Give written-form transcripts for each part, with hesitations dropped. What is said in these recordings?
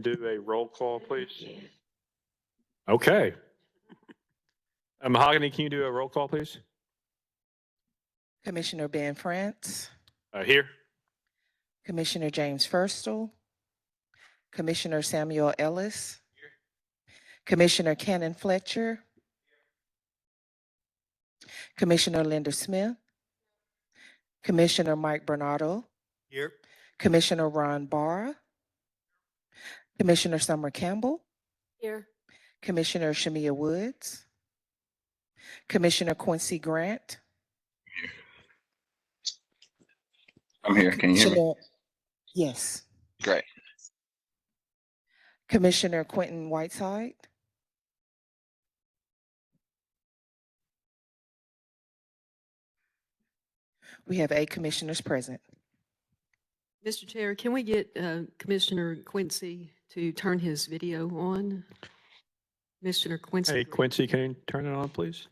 Do a roll call, please. Okay. Mahogany, can you do a roll call, please? Commissioner Ben France, Here. Commissioner James Firstel, Commissioner Samuel Ellis, Commissioner Cannon Fletcher, Commissioner Linda Smith, Commissioner Mike Bernardo, Here. Commissioner Ron Barra, Commissioner Summer Campbell, Here. Commissioner Shamia Woods, Commissioner Quincy Grant, I'm here. Can you hear me? Commissioner- Yes. Great. Commissioner Quentin Whiteside, we have 8 commissioners present. Mr. Chair, can we get Commissioner Quincy to turn his video on? Commissioner Quincy. Hey, Quincy, can you turn it on, please?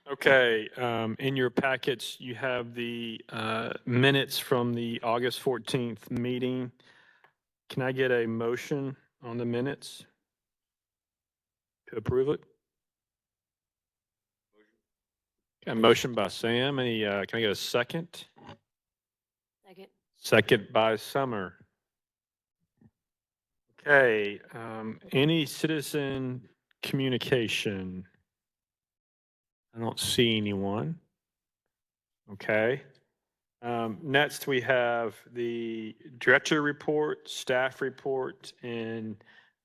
Okay, in your packets, you have the minutes from the August 14th meeting. Can I get a motion on the minutes to approve it? A motion by Sam. Any, can I get a second? Second. Second by Summer. Okay, any citizen communication? I don't see anyone. Okay. Next, we have the director report, staff report, and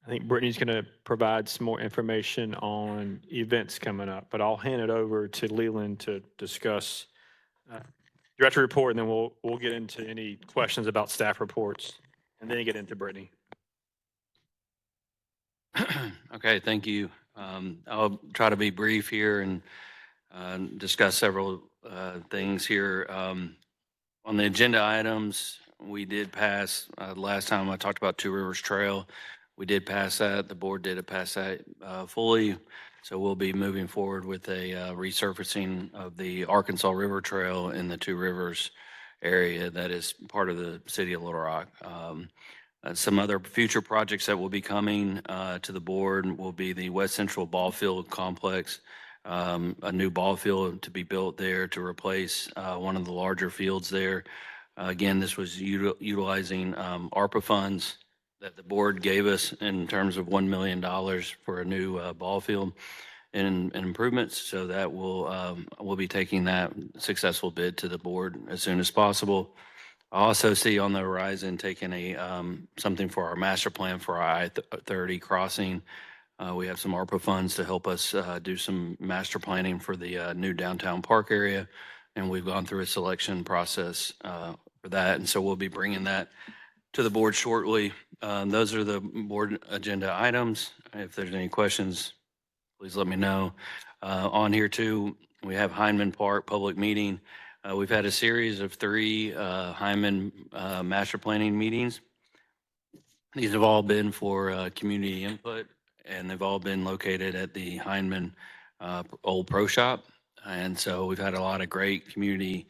I think Brittany's going to provide some more information on events coming up, but I'll hand it over to Leland to discuss director report, and then we'll get into any questions about staff reports, and then get into Brittany. Okay, thank you. I'll try to be brief here and discuss several things here. On the agenda items, we did pass, last time I talked about Two Rivers Trail, we did pass that. The board did pass that fully. So we'll be moving forward with a resurfacing of the Arkansas River Trail in the Two Rivers area that is part of the city of Little Rock. Some other future projects that will be coming to the board will be the West Central Ball Field Complex, a new ball field to be built there to replace one of the larger fields there. Again, this was utilizing ARPA funds that the board gave us in terms of $1 million for a new ball field and improvements. So that we'll be taking that successful bid to the board as soon as possible. I also see on the horizon taking something for our master plan for our I-30 crossing. We have some ARPA funds to help us do some master planning for the new downtown park area. And we've gone through a selection process for that. And so we'll be bringing that to the board shortly. Those are the board agenda items. If there's any questions, please let me know. On here too, we have Hyndman Park public meeting. We've had a series of 3 Hyndman master planning meetings. These have all been for community input, and they've all been located at the Hyndman old pro shop. And so we've had a lot of great community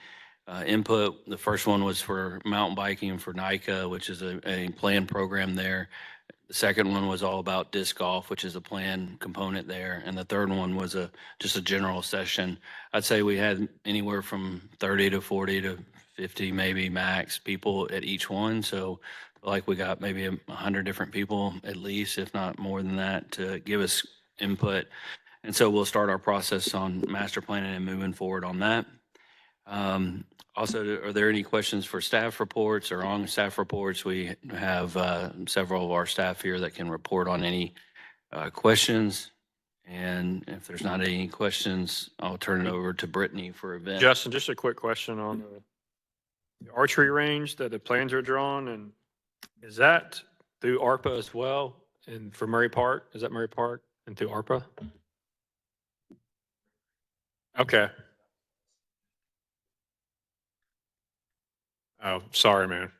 input. The first one was for mountain biking for NICA, which is a planned program there. The second one was all about disc golf, which is a planned component there. And the third one was just a general session. I'd say we had anywhere from 30 to 40 to 50, maybe max people at each one. So like we got maybe 100 different people at least, if not more than that, to give us input. And so we'll start our process on master planning and moving forward on that. Also, are there any questions for staff reports or on staff reports? We have several of our staff here that can report on any questions. And if there's not any questions, I'll turn it over to Brittany for event. Justin, just a quick question on the archery range that the plans are drawn, and is that through ARPA as well? And for Murray Park, is that Murray Park and through ARPA? Okay. Oh, sorry, man.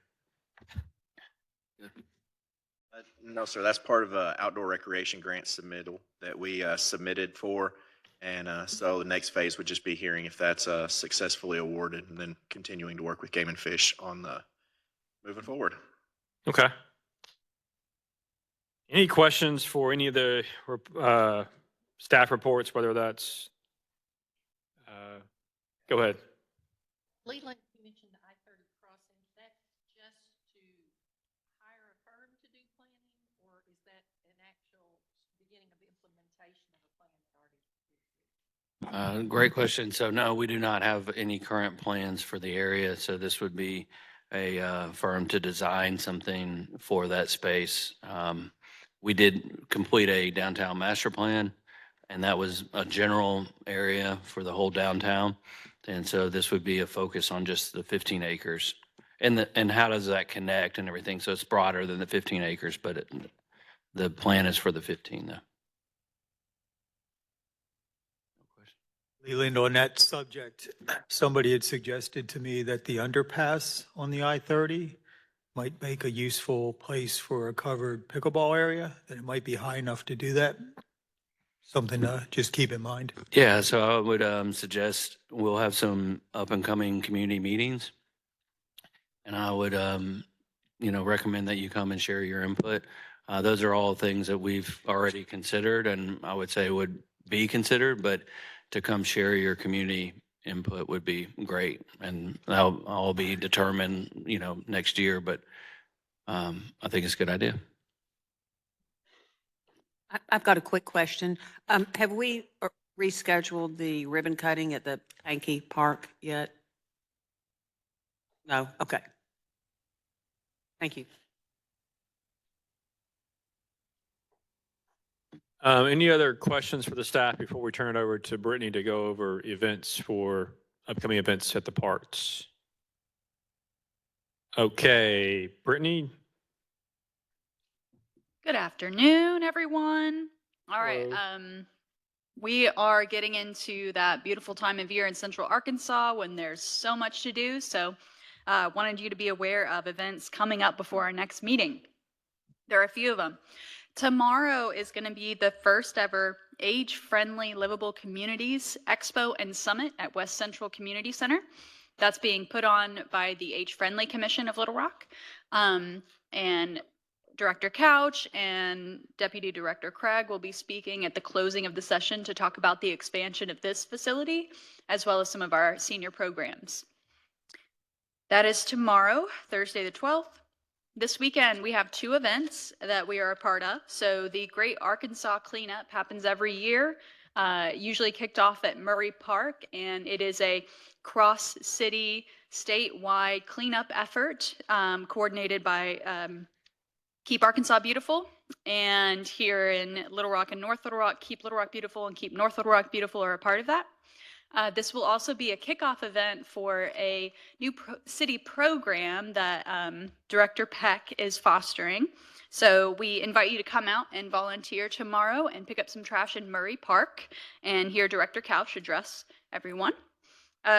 No, sir, that's part of a outdoor recreation grant submittal that we submitted for. And so the next phase would just be hearing if that's successfully awarded and then continuing to work with Game and Fish on the moving forward. Okay. Any questions for any of the staff reports, whether that's, go ahead. Leland, you mentioned the I-30 crossing. That's just to hire a firm to do planning, or is that an actual beginning of the implementation of a plan that already exists? Great question. So no, we do not have any current plans for the area. So this would be a firm to design something for that space. We did complete a downtown master plan, and that was a general area for the whole downtown. And so this would be a focus on just the 15 acres. And how does that connect and everything? So it's broader than the 15 acres, but the plan is for the 15 though. Leland, on that subject, somebody had suggested to me that the underpass on the I-30 might make a useful place for a covered pickleball area, that it might be high enough to do that. Something to just keep in mind. Yeah, so I would suggest we'll have some up and coming community meetings. And I would, recommend that you come and share your input. Those are all things that we've already considered and I would say would be considered, but to come share your community input would be great. And that'll all be determined, next year, but I think it's a good idea. I've got a quick question. Have we rescheduled the ribbon cutting at the Pankey Park yet? No? Okay. Thank you. Any other questions for the staff before we turn it over to Brittany to go over upcoming events at the parks? Okay, Brittany. Good afternoon, everyone. All right. Hello. We are getting into that beautiful time of year in Central Arkansas when there's so much to do. So wanted you to be aware of events coming up before our next meeting. There are a few of them. Tomorrow is going to be the first ever Age-Friendly Livable Communities Expo and Summit at West Central Community Center. That's being put on by the Age-Friendly Commission of Little Rock. And Director Couch and Deputy Director Craig will be speaking at the closing of the session to talk about the expansion of this facility, as well as some of our senior programs. That is tomorrow, Thursday the 12th. This weekend, we have two events that we are a part of. So the Great Arkansas Cleanup happens every year, usually kicked off at Murray Park, and it is a cross-city, statewide cleanup effort coordinated by Keep Arkansas Beautiful, and here in Little Rock and North Little Rock, Keep Little Rock Beautiful and Keep North Little Rock Beautiful are a part of that. This will also be a kickoff event for a new city program that Director Peck is fostering. So we invite you to come out and volunteer tomorrow and pick up some trash in Murray Park and hear Director Couch address everyone.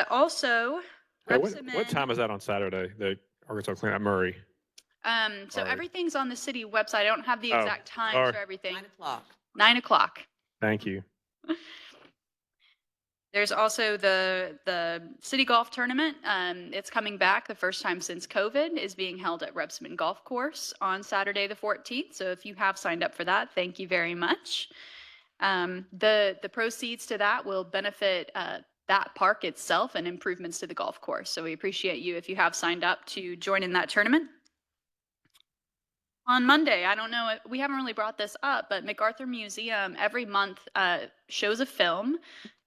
Also, What time is that on Saturday, the Arkansas Cleanup Murray? So everything's on the city website. I don't have the exact times for everything. 9 o'clock. 9 o'clock. Thank you. There's also the city golf tournament. It's coming back. The first time since COVID is being held at Rebsamen Golf Course on Saturday the 14th. So if you have signed up for that, thank you very much. The proceeds to that will benefit that park itself and improvements to the golf course. So we appreciate you if you have signed up to join in that tournament. On Monday, I don't know, we haven't really brought this up, but MacArthur Museum every month shows a film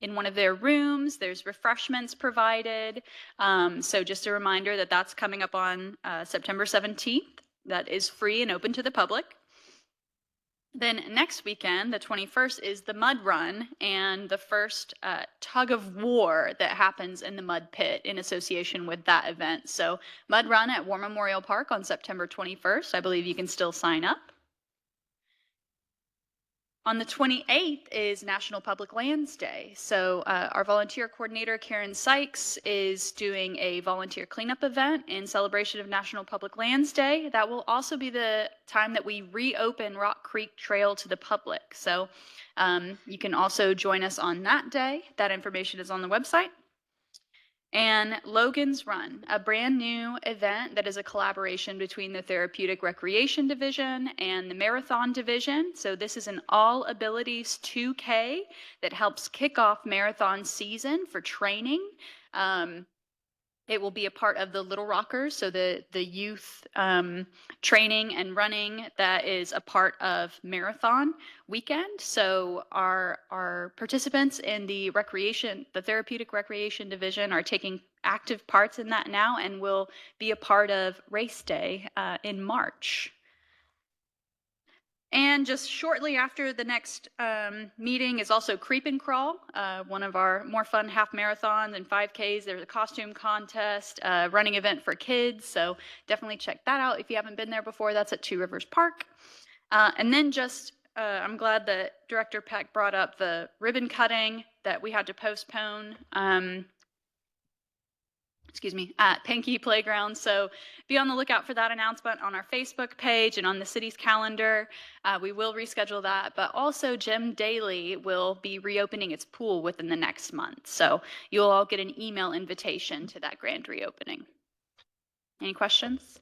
in one of their rooms. There's refreshments provided. So just a reminder that that's coming up on September 17th. That is free and open to the public. Then next weekend, the 21st, is the Mud Run and the first tug of war that happens in the Mud Pit in association with that event. So Mud Run at War Memorial Park on September 21st. I believe you can still sign up. On the 28th is National Public Lands Day. So our volunteer coordinator, Karen Sykes, is doing a volunteer cleanup event in celebration of National Public Lands Day. That will also be the time that we reopen Rock Creek Trail to the public. So you can also join us on that day. That information is on the website. And Logan's Run, a brand new event that is a collaboration between the Therapeutic Recreation Division and the Marathon Division. So this is an all abilities 2K that helps kick off marathon season for training. It will be a part of the Little Rockers, so the youth training and running that is a part of Marathon Weekend. So our participants in the Therapeutic Recreation Division are taking active parts in that now and will be a part of Race Day in March. And just shortly after the next meeting is also Creep and Crawl, one of our more fun half marathons and 5Ks. There's a costume contest, running event for kids. So definitely check that out if you haven't been there before. That's at Two Rivers Park. And then I'm glad that Director Peck brought up the ribbon cutting that we had to postpone. At Pankey Playground. So be on the lookout for that announcement on our Facebook page and on the city's calendar. We will reschedule that, but also Jim Daly will be reopening its pool within the next month. So you'll all get an email invitation to that grand reopening. Any questions?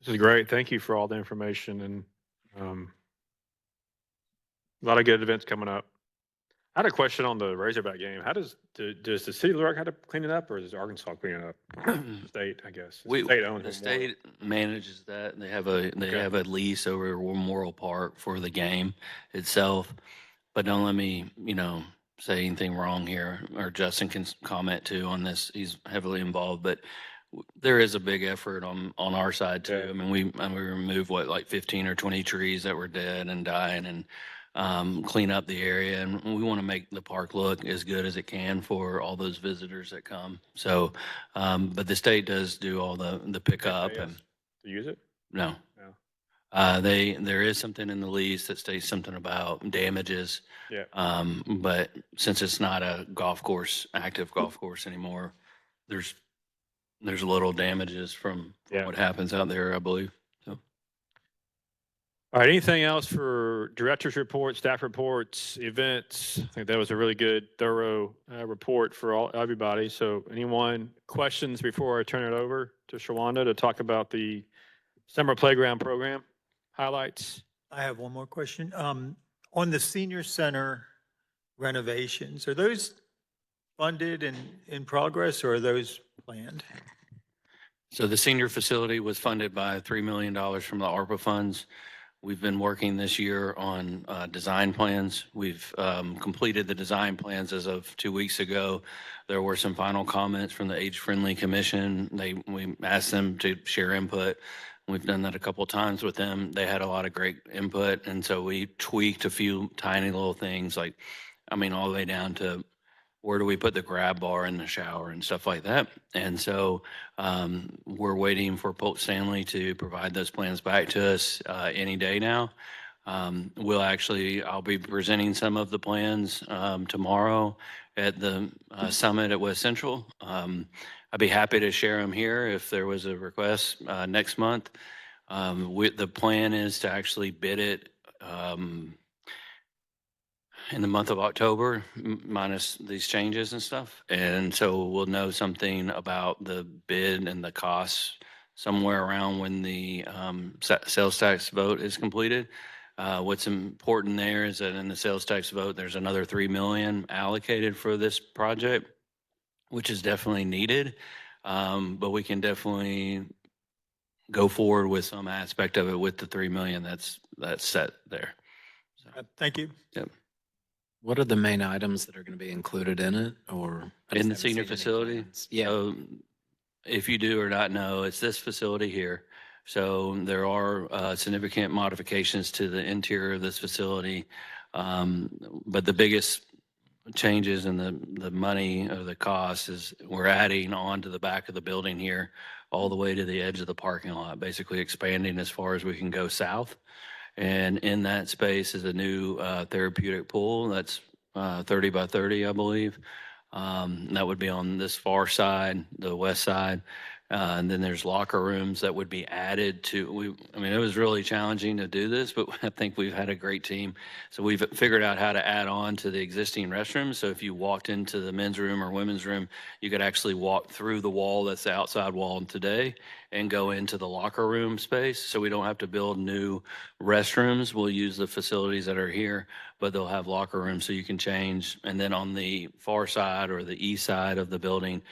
This is great. Thank you for all the information, and a lot of good events coming up. I had a question on the Razorback game. How does the city of Little Rock have to clean it up, or does Arkansas clean it up? State, I guess. The state manages that. They have a lease over Memorial Park for the game itself. But don't let me, say anything wrong here, or Justin can comment too on this. He's heavily involved, but there is a big effort on our side too. Yeah. I mean, we removed like 15 or 20 trees that were dead and dying, and clean up the area, and we want to make the park look as good as it can for all those visitors that come. So, but the state does do all the pickup Yes. and To use it? no. There is something in the lease that states something about damages. Yeah. But since it's not a active golf course anymore, there's little damages from Yeah. what happens out there, I believe. All right, anything else for director's reports, staff reports, events? I think that was a really good, thorough report for everybody. So anyone questions before I turn it over to Shawanda to talk about the summer playground program highlights? I have one more question. On the senior center renovations, are those funded and in progress, or are those planned? So the senior facility was funded by $3 million from the ARPA funds. We've been working this year on design plans. We've completed the design plans as of 2 weeks ago. There were some final comments from the Age Friendly Commission. We asked them to share input. We've done that a couple of times with them. They had a lot of great input, and so we tweaked a few tiny little things, all the way down to where do we put the grab bar in the shower and stuff like that. And so we're waiting for Polk Stanley to provide those plans back to us any day now. I'll be presenting some of the plans tomorrow at the summit at West Central. I'd be happy to share them here if there was a request next month. The plan is to actually bid it in the month of October, minus these changes and stuff. And so we'll know something about the bid and the costs somewhere around when the sales tax vote is completed. What's important there is that in the sales tax vote, there's another $3 million allocated for this project, which is definitely needed. But we can definitely go forward with some aspect of it with the $3 million that's set there. So, Thank you. yep. What are the main items that are going to be included in it, or? I In just the haven't senior seen any facility? plans. Yeah. So if you do or not know, it's this facility here. So there are significant modifications to the interior of this facility. But the biggest changes in the money or the cost is we're adding on to the back of the building here all the way to the edge of the parking lot, basically expanding as far as we can go south. And in that space is a new therapeutic pool that's 30 by 30, I believe. That would be on this far side, the west side. And then there's locker rooms that would be added to, I mean, it was really challenging to do this, but I think we've had a great team. So we've figured out how to add on to the existing restrooms. So if you walked into the men's room or women's room, you could actually walk through the wall that's the outside wall today and go into the locker room space. So we don't have to build new restrooms. We'll use the facilities that are here, but they'll have locker rooms so you can change. And then on the far side or the east side of the building,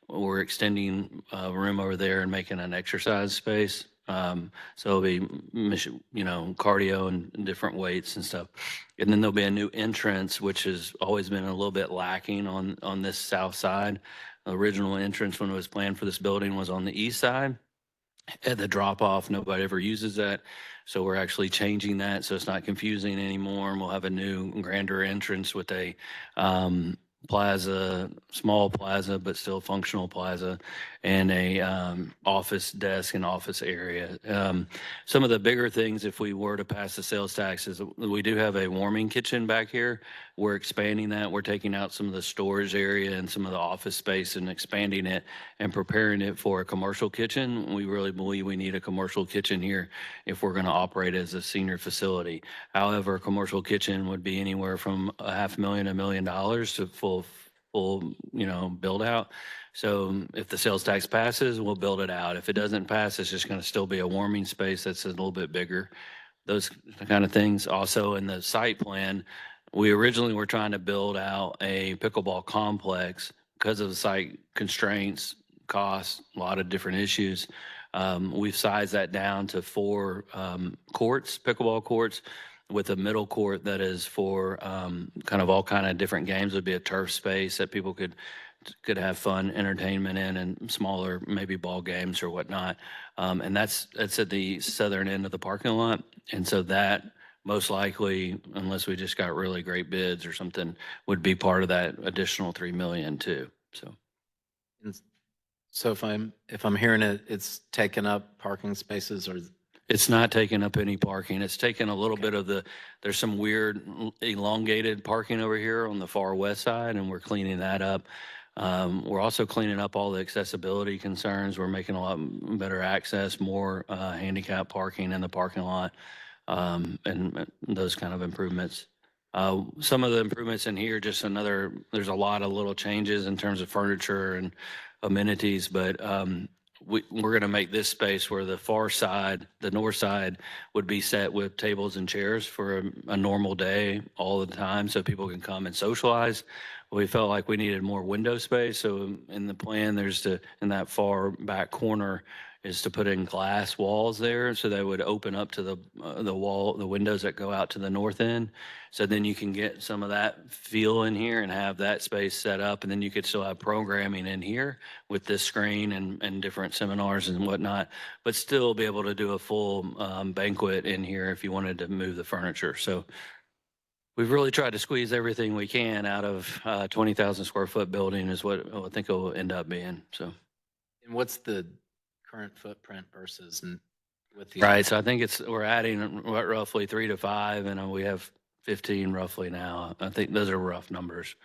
we're extending a room over there and making an exercise space. So it'll be, cardio and different weights and stuff. And then there'll be a new entrance, which has always been a little bit lacking on this south side. The original entrance when it was planned for this building was on the east side. At the drop off, nobody ever uses that. So we're actually changing that so it's not confusing anymore. And we'll have a new grander entrance with a plaza, small plaza, but still functional plaza, and a office desk and office area. Some of the bigger things, if we were to pass the sales tax, is we do have a warming kitchen back here. We're expanding that. We're taking out some of the storage area and some of the office space and expanding it and preparing it for a commercial kitchen. We really believe we need a commercial kitchen here if we're going to operate as a senior facility. However, a commercial kitchen would be anywhere from $500,000 to $1 million to full build out. So if the sales tax passes, we'll build it out. If it doesn't pass, it's just going to still be a warming space that's a little bit bigger. Those kind of things. Also in the site plan, we originally were trying to build out a pickleball complex because of the site constraints, costs, a lot of different issues. We've sized that down to 4 courts, pickleball courts, with a middle court that is for kind of all kind of different games. Would be a turf space that people could have fun entertainment in, and smaller maybe ball games or whatnot. And that's at the southern end of the parking lot. And so that most likely, unless we just got really great bids or something, would be part of that additional 3 million too. So. So if I'm hearing it, it's taken up parking spaces, or It's not taking up any parking. It's taken a little bit of there's some weird elongated parking over here on the far west side, and we're cleaning that up. We're also cleaning up all the accessibility concerns. We're making a lot better access, more handicap parking in the parking lot, and those kind of improvements. Some of the improvements in here, there's a lot of little changes in terms of furniture and amenities, but we're going to make this space where the far side, the north side, would be set with tables and chairs for a normal day all the time so people can come and socialize. We felt like we needed more window space. So in the plan, in that far back corner is to put in glass walls there. So they would open up to the windows that go out to the north end. So then you can get some of that feel in here and have that space set up. And then you could still have programming in here with this screen and different seminars and whatnot, but still be able to do a full banquet in here if you wanted to move the furniture. So we've really tried to squeeze everything we can out of 20,000 square foot building is what I think it will end up being. So. and what's the current footprint versus with the Right. So I think we're adding roughly 3 to 5, and we have 15 roughly now. I think those are rough numbers.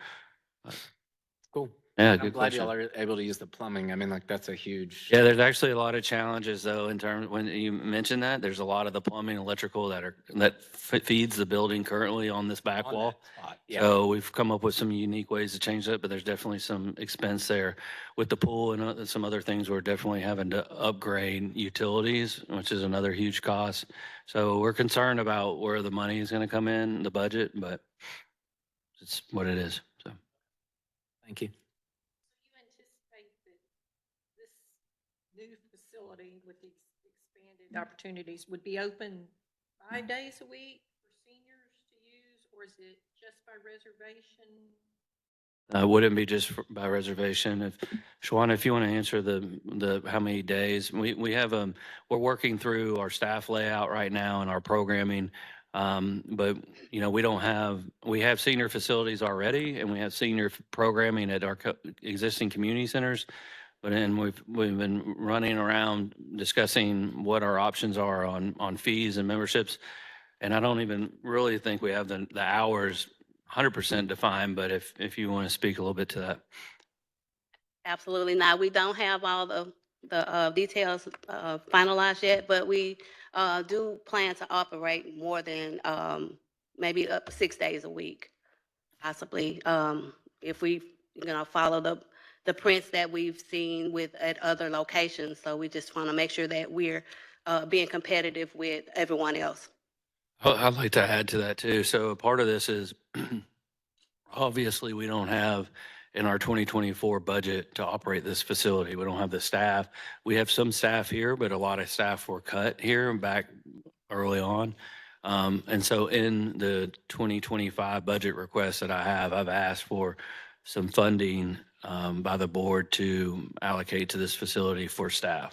Cool. Yeah, I'm good glad question. y'all are able to use the plumbing. I mean, like that's a huge. Yeah, there's actually a lot of challenges though in terms when you mentioned that there's a lot of the plumbing, electrical that feeds the building currently on this back on wall. that spot. Yeah. So we've come up with some unique ways to change that, but there's definitely some expense there with the pool and some other things. We're definitely having to upgrade utilities, which is another huge cost. So we're concerned about where the money is going to come in the budget, but it's what it is. So. Thank you. You anticipate that this new facility with the expanded opportunities would be open 5 days a week for seniors to use, or is it just by reservation? Wouldn't be just by reservation. Shawana, if you want to answer the how many days, we have we're working through our staff layout right now and our programming. But we have senior facilities already, and we have senior programming at our existing community centers. But then we've been running around discussing what our options are on fees and memberships. And I don't even really think we have the hours 100% defined, but if you want to speak a little bit to that. Absolutely not. We don't have all the details finalized yet, but we do plan to operate more than maybe up to 6 days a week, possibly. If we, follow the prints that we've seen at other locations. So we just want to make sure that we're being competitive with everyone else. I'd like to add to that too. So a part of this is obviously we don't have in our 2024 budget to operate this facility. We don't have the staff. We have some staff here, but a lot of staff were cut here and back early on. And so in the 2025 budget request that I have, I've asked for some funding by the board to allocate to this facility for staff.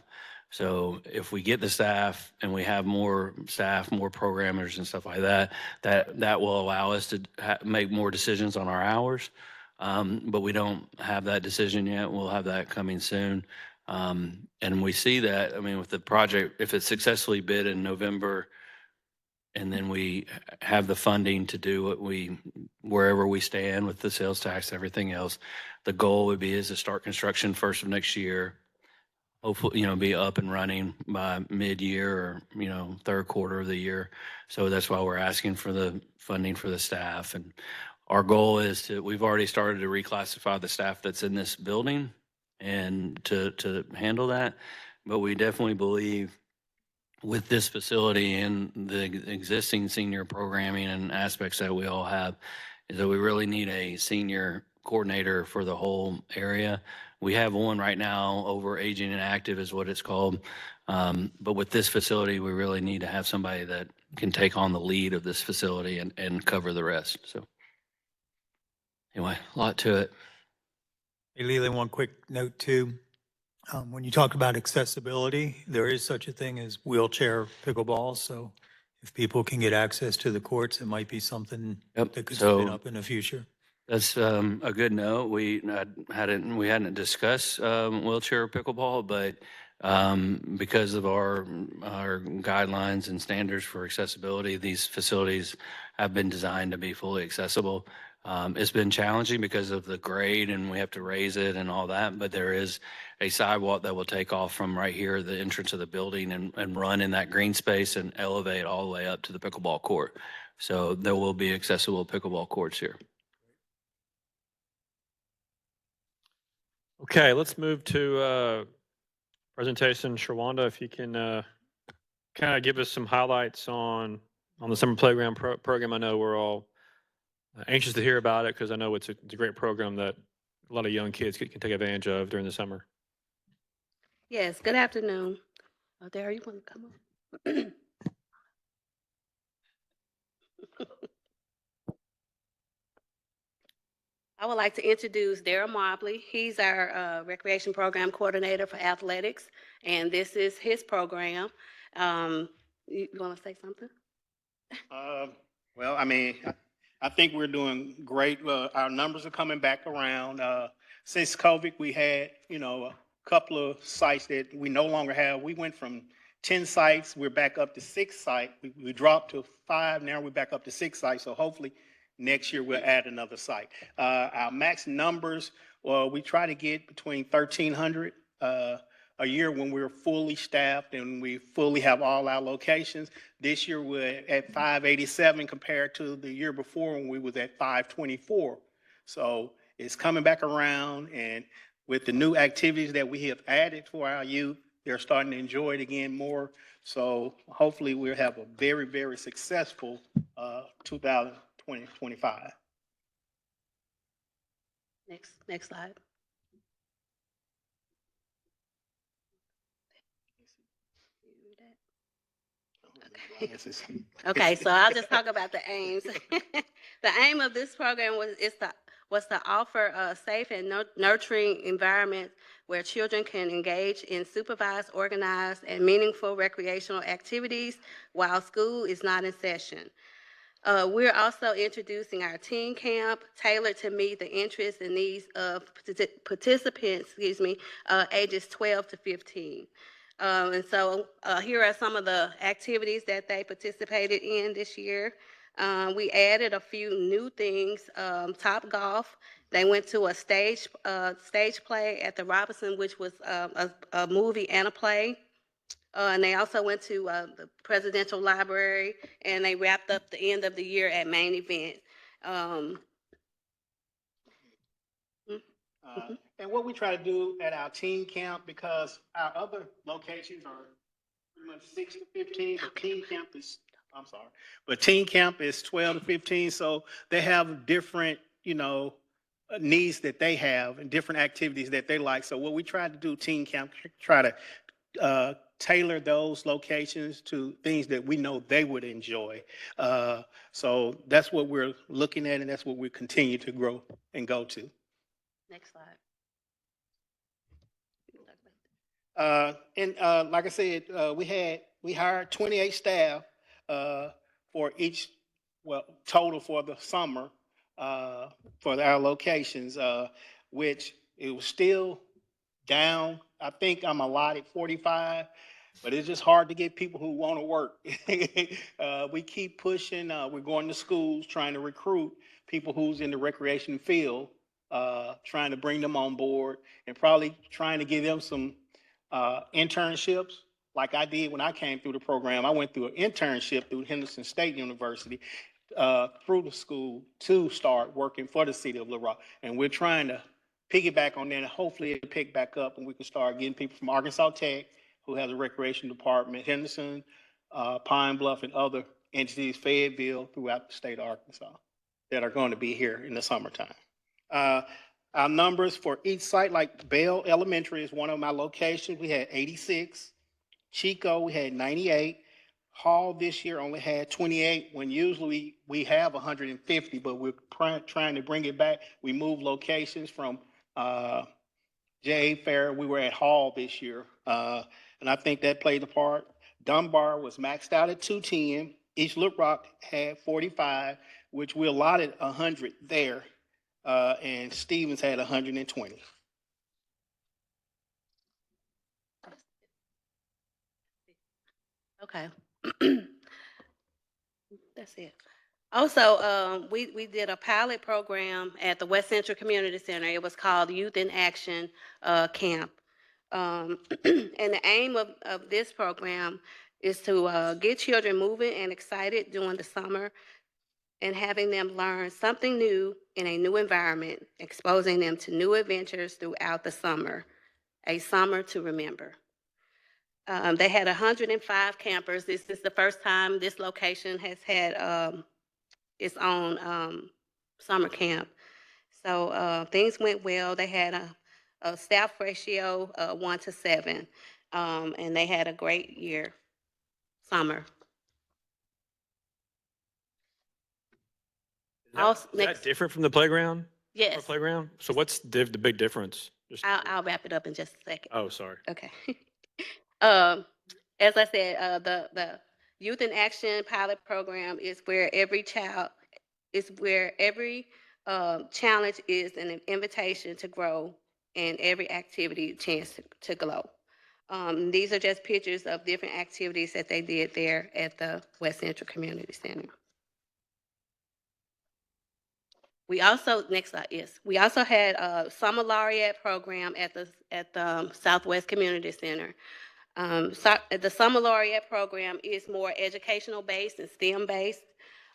So if we get the staff and we have more staff, more programmers and stuff like that, that will allow us to make more decisions on our hours. But we don't have that decision yet. We'll have that coming soon. And we see that, I mean, with the project, if it's successfully bid in November, and then we have the funding to do wherever we stand with the sales tax, everything else, the goal would be is to start construction first of next year. Hopefully, be up and running by mid-year or, third quarter of the year. So that's why we're asking for the funding for the staff. And our goal is we've already started to reclassify the staff that's in this building and to handle that. But we definitely believe with this facility and the existing senior programming and aspects that we all have is that we really need a senior coordinator for the whole area. We have one right now over aging and active is what it's called. But with this facility, we really need to have somebody that can take on the lead of this facility and cover the rest. So anyway, a lot to it. Hey, Leland, one quick note too. When you talk about accessibility, there is such a thing as wheelchair pickleball. So if people can get access to the courts, it might be something that could spin up in the future. That's a good note. We hadn't discussed wheelchair pickleball, but because of our guidelines and standards for accessibility, these facilities have been designed to be fully accessible. It's been challenging because of the grade and we have to raise it and all that, but there is a sidewalk that will take off from right here, the entrance of the building and run in that green space and elevate all the way up to the pickleball court. So there will be accessible pickleball courts here. Okay, let's move to presentation. Shawanda, if you can kind of give us some highlights on the summer playground program. I know we're all anxious to hear about it because I know it's a great program that a lot of young kids can take advantage of during the summer. Yes, good afternoon. Oh, Dara, you want to come on? I would like to introduce Dara Mobley. He's our recreation program coordinator for athletics, and this is his program. You want to say something? Well, I mean, I think we're doing great. Our numbers are coming back around. Since COVID, we had, a couple of sites that we no longer have. We went from 10 sites, we're back up to 6 sites. We dropped to 5, now we're back up to 6 sites. So hopefully next year we'll add another site. Our max numbers, we try to get between 1,300 a year when we're fully staffed and we fully have all our locations. This year we're at 587 compared to the year before when we was at 524. So it's coming back around, and with the new activities that we have added for our youth, they're starting to enjoy it again more. So hopefully we'll have a very, very successful 2025. Next slide. Okay, so I'll just talk about the aims. The aim of this program was to offer a safe and nurturing environment where children can engage in supervised, organized, and meaningful recreational activities while school is not in session. We're also introducing our teen camp tailored to meet the interests and needs of participants, ages 12 to 15. And so here are some of the activities that they participated in this year. We added a few new things, Top Golf. They went to a stage play at the Robinson, which was a movie and a play. And they also went to the Presidential Library, and they wrapped up the end of the year at Main Event. And what we try to do at our teen camp, because our other locations are pretty much 6 to 15, but teen camp is, I'm sorry, but teen camp is 12 to 15, so they have different, needs that they have and different activities that they like. So what we try to do, teen camp, try to tailor those locations to things that we know they would enjoy. So that's what we're looking at, and that's what we continue to grow and go to. Next slide. And like I said, we hired 28 staff for each, total for the summer for our locations, which it was still down. I think I'm allotted 45, but it's just hard to get people who want to work. We keep pushing. We're going to schools trying to recruit people who's in the recreation field, trying to bring them on board, and probably trying to give them some internships like I did when I came through the program. I went through an internship through Henderson State University through the school to start working for the city of Little Rock. And we're trying to piggyback on that, and hopefully it'll pick back up and we can start getting people from Arkansas Tech, who has a recreation department, Henderson, Pine Bluff, and other entities, Fayetteville, throughout the state of Arkansas, that are going to be here in the summertime. Our numbers for each site, like Bell Elementary is one of my locations. We had 86. Chico, we had 98. Hall this year only had 28, when usually we have 150, but we're trying to bring it back. We moved locations from J.A. Fair. We were at Hall this year, and I think that played a part. Dunbar was maxed out at 210. East Little Rock had 45, which we allotted 100 there. And Stevens had 120. Okay. That's it. Also, we did a pilot program at the West Central Community Center. It was called Youth in Action Camp. And the aim of this program is to get children moving and excited during the summer, and having them learn something new in a new environment, exposing them to new adventures throughout the summer, a summer to remember. They had 105 campers. This is the first time this location has had its own summer camp. So things went well. They had a staff ratio 1 to 7, and they had a great year, summer. Is that different from the playground? Yes. Or playground? So what's the big difference? I'll wrap it up in just a second. Oh, sorry. Okay. As I said, the Youth in Action pilot program is where every challenge is an invitation to grow, and every activity a chance to glow. These are just pictures of different activities that they did there at the West Central Community Center. We also, next slide, yes. We also had a Summer Laureate program at the Southwest Community Center. The Summer Laureate program is more educational based and STEM based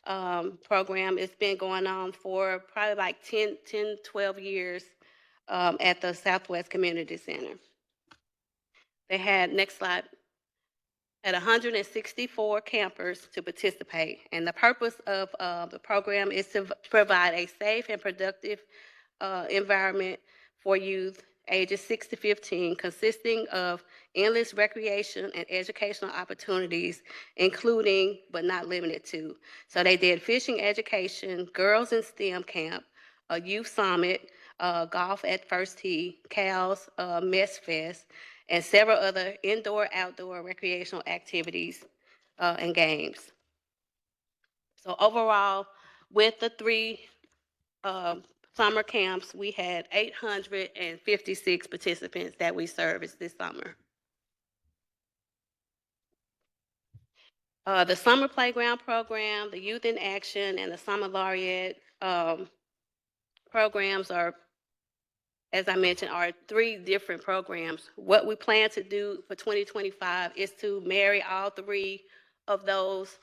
program. It's been going on for probably like 12 years at the Southwest Community Center. They had, next slide, at 164 campers to participate. And the purpose of the program is to provide a safe and productive environment for youth ages 6 to 15, consisting of endless recreation and educational opportunities, including but not limited to. So they did fishing education, girls in STEM camp, a youth summit, golf at First Tee, CALS, Mess Fest, and several other indoor, outdoor recreational activities and games. So overall, with the three summer camps, we had 856 participants that we serviced this summer. The Summer Playground Program, the Youth in Action, and the Summer Laureate programs are, as I mentioned, are 3 different programs. What we plan to do for 2025 is to marry all 3 of those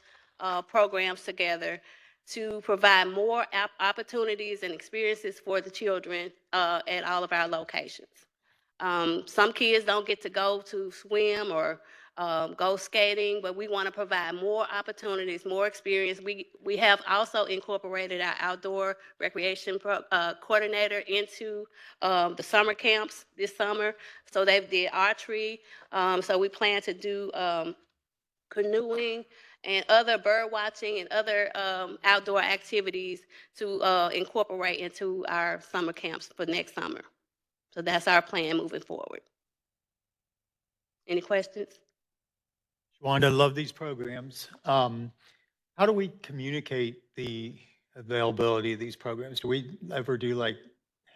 programs together to provide more opportunities and experiences for the children at all of our locations. Some kids don't get to go to swim or go skating, but we want to provide more opportunities, more experience. We have also incorporated our outdoor recreation coordinator into the summer camps this summer. So they did archery. So we plan to do canoeing and other bird watching and other outdoor activities to incorporate into our summer camps for next summer. So that's our plan moving forward. Any questions? Wanda, love these programs. How do we communicate the availability of these programs? Do we ever do like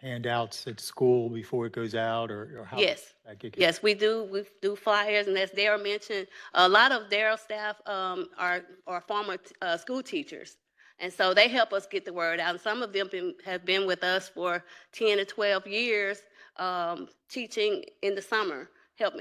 handouts at school before it goes out, or how? Yes. Yes, we do. We do flyers, and as Daryl mentioned, a lot of Daryl staff are former school teachers, and so they help us get the word out. And some of them have been with us for 10 to 12 years, teaching in the summer,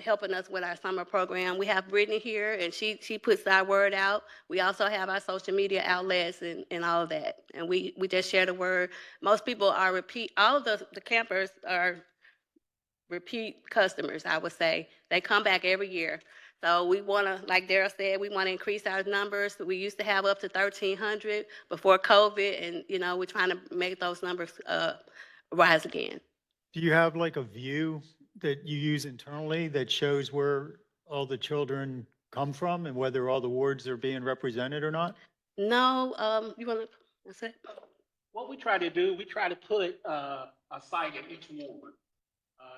helping us with our summer program. We have Brittany here, and she puts our word out. We also have our social media outlets and all of that, and we just share the word. Most people are all of the campers are repeat customers, I would say. They come back every year. So we want to, like Daryl said, we want to increase our numbers. We used to have up to 1,300 before COVID, and we're trying to make those numbers rise again. Do you have like a view that you use internally that shows where all the children come from and whether all the wards are being represented or not? No, you want to, that's it? What we try to do, we try to put a site in each ward.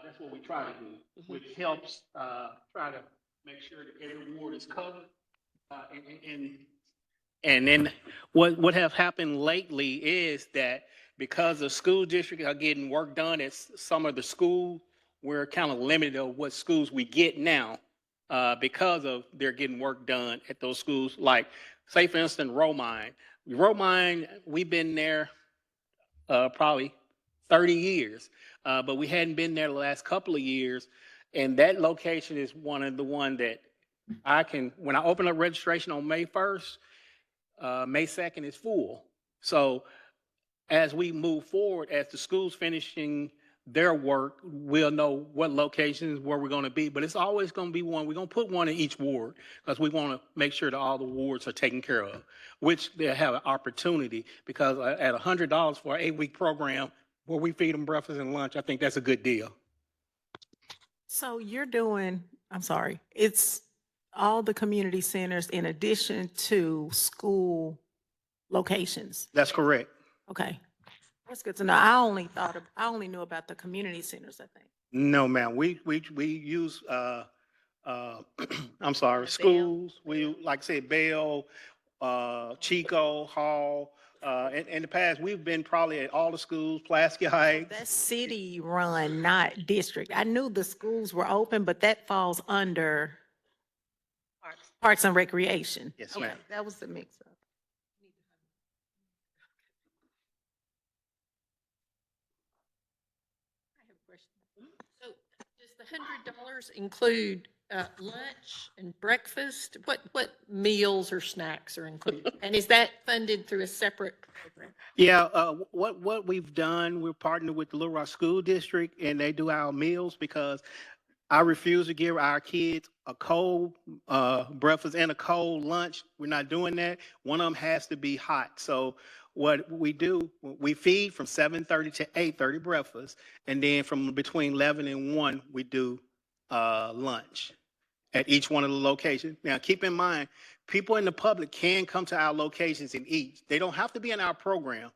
That's what we try to do, which helps try to make sure that every ward is covered. And then what have happened lately is that because the school districts are getting work done at some of the schools, we're kind of limited on what schools we get now because of they're getting work done at those schools. Like, say, for instance, Romine. Romine, we've been there probably 30 years, but we hadn't been there the last couple of years. And that location is one of the one that when I open up registration on May 1st, May 2nd is full. So as we move forward, as the school's finishing their work, we'll know what locations where we're going to be, but it's always going to be one. We're going to put one in each ward because we want to make sure that all the wards are taken care of, which they have an opportunity, because at $100 for an 8-week program where we feed them breakfast and lunch, I think that's a good deal. So you're doing, I'm sorry, it's all the community centers in addition to school locations? That's correct. Okay. That's good to know. I only knew about the community centers, I think. No, ma'am. We use I'm sorry, schools. We, like I said, Bell, Chico, Hall. In the past, we've been probably at all the schools, Pulaski Heights. That's city run, not district. I knew the schools were open, but that falls under Parks and Recreation. Yes, Okay, ma'am. that was the mix up. So does the $100 include lunch and breakfast? What meals or snacks are included? And is that funded through a separate program? Yeah, what we've done, we're partnered with the Little Rock School District, and they do our meals, because I refuse to give our kids a cold breakfast and a cold lunch. We're not doing that. One of them has to be hot. So what we do, we feed from 7:30 to 8:30 breakfast, and then from between 11 and 1, we do lunch at each one of the locations. Now, keep in mind, people in the public can come to our locations and eat. They don't have to be in our program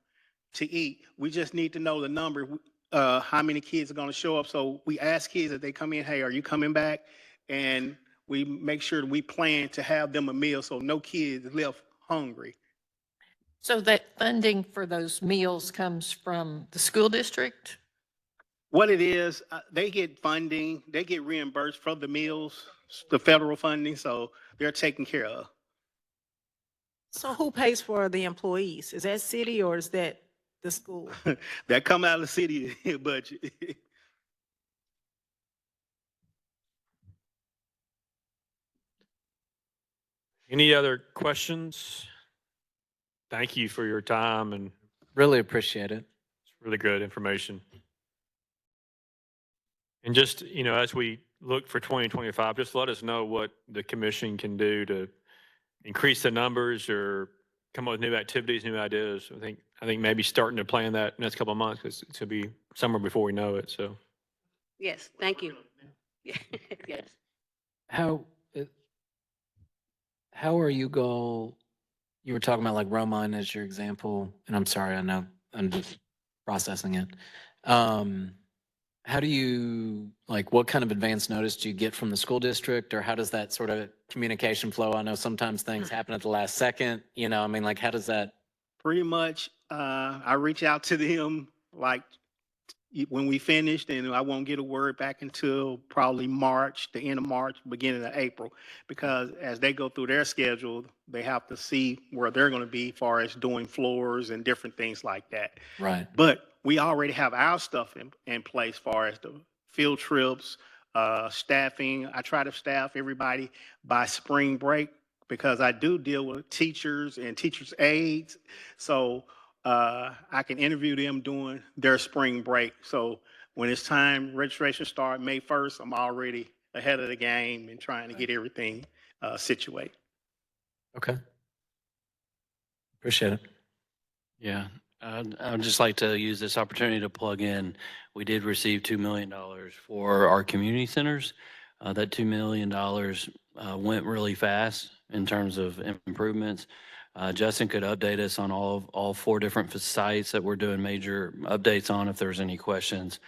to eat. We just need to know the number, how many kids are going to show up. So we ask kids that they come in, hey, are you coming back? And we make sure that we plan to have them a meal so no kids left hungry. So that funding for those meals comes from the school district? What it is, they get funding, they get reimbursed for the meals, the federal funding, so they're taken care of. So who pays for the employees? Is that city or is that the school? That come out of the city budget. Any other questions? Thank you for your time and Really appreciate it. it's really good information. And just, as we look for 2025, just let us know what the commission can do to increase the numbers or come up with new activities, new ideas. I think maybe starting to plan that next couple of months because it's going to be summer before we know it. So Yes, thank you. Yes. How are you you were talking about like Romine as your example, and I'm sorry, I know I'm just processing it. How do you, like, what kind of advance notice do you get from the school district, or how does that sort of communication flow? I know sometimes things happen at the last second, I mean, like, how does that? Pretty much, I reach out to them like when we finished, and I won't get a word back until probably March, the end of March, beginning of April, because as they go through their schedule, they have to see where they're going to be as far as doing floors and different things like that. Right. But we already have our stuff in place as far as the field trips, staffing. I try to staff everybody by spring break because I do deal with teachers and teachers' aides. So I can interview them during their spring break. So when it's time, registration start May 1st, I'm already ahead of the game and trying to get everything situated. Okay. Appreciate it. Yeah, I'd just like to use this opportunity to plug in. We did receive $2 million for our community centers. That $2 million went really fast in terms of improvements. Justin could update us on all 4 different sites that we're doing major updates on. If there's any questions,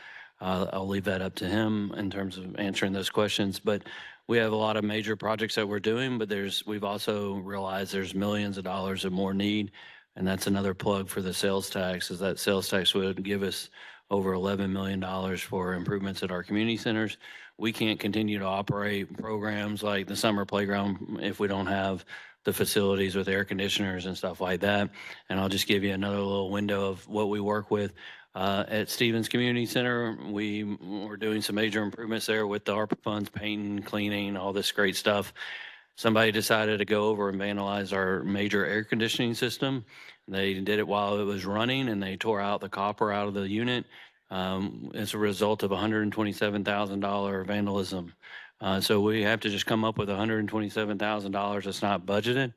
I'll leave that up to him in terms of answering those questions. But we have a lot of major projects that we're doing, but we've also realized there's millions of dollars of more need. And that's another plug for the sales tax, is that sales tax would give us over $11 million for improvements at our community centers. We can't continue to operate programs like the summer playground if we don't have the facilities with air conditioners and stuff like that. And I'll just give you another little window of what we work with. At Stevens Community Center, we're doing some major improvements there with the ARPA funds, painting, cleaning, all this great stuff. Somebody decided to go over and vandalize our major air conditioning system. They did it while it was running, and they tore out the copper out of the unit. As a result of $127,000 vandalism. So we have to just come up with $127,000 that's not budgeted.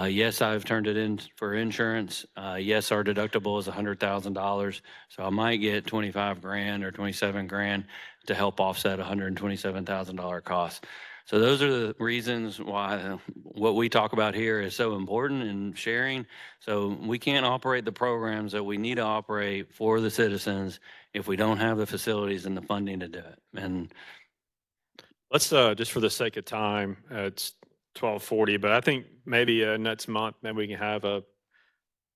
Yes, I've turned it in for insurance. Yes, our deductible is $100,000. So I might get 25 grand or 27 grand to help offset $127,000 cost. So those are the reasons why what we talk about here is so important in sharing. So we can't operate the programs that we need to operate for the citizens if we don't have the facilities and the funding to do it. And let's, just for the sake of time, it's 12:40, but I think maybe next month, maybe we can have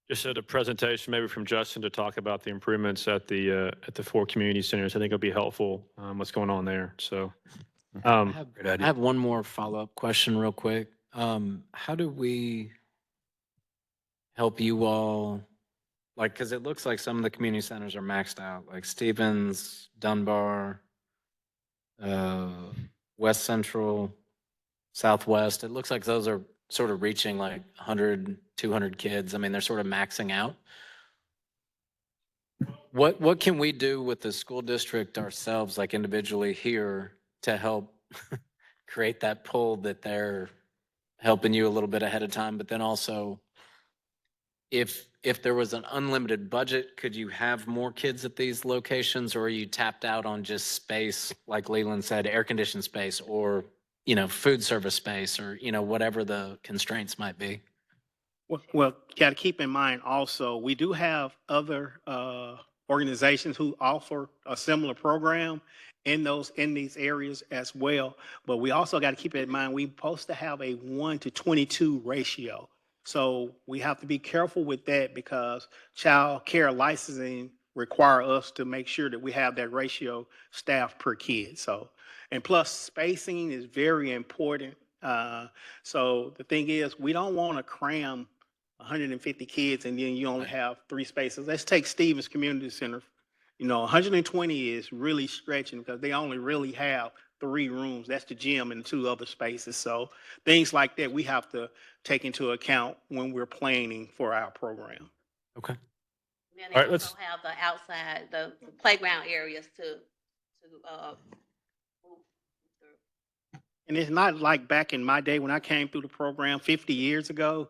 just a presentation maybe from Justin to talk about the improvements at the 4 community centers. I think it'll be helpful, what's going on there. So. I have one more follow-up question real quick. How do we help you all? Like, because it looks like some of the community centers are maxed out, like Stevens, Dunbar, West Central, Southwest. It looks like those are sort of reaching like 100, 200 kids. I mean, they're sort of maxing out. What can we do with the school district ourselves, like individually here, to help create that pull that they're helping you a little bit ahead of time? But then also, if there was an unlimited budget, could you have more kids at these locations, or are you tapped out on just space, like Leland said, air-conditioned space, or, food service space, or, whatever the constraints might be? Well, got to keep in mind also, we do have other organizations who offer a similar program in these areas as well. But we also got to keep in mind, we're supposed to have a 1 to 22 ratio. So we have to be careful with that because child care licensing require us to make sure that we have that ratio staff per kid. So, and plus spacing is very important. So the thing is, we don't want to cram 150 kids and then you only have 3 spaces. Let's take Stevens Community Center. 120 is really stretching because they only really have 3 rooms. That's the gym and 2 other spaces. So things like that we have to take into account when we're planning for our program. Okay. Then All they right, let's- also have the outside, the playground areas to move through. And it's not like back in my day when I came through the program 50 years ago,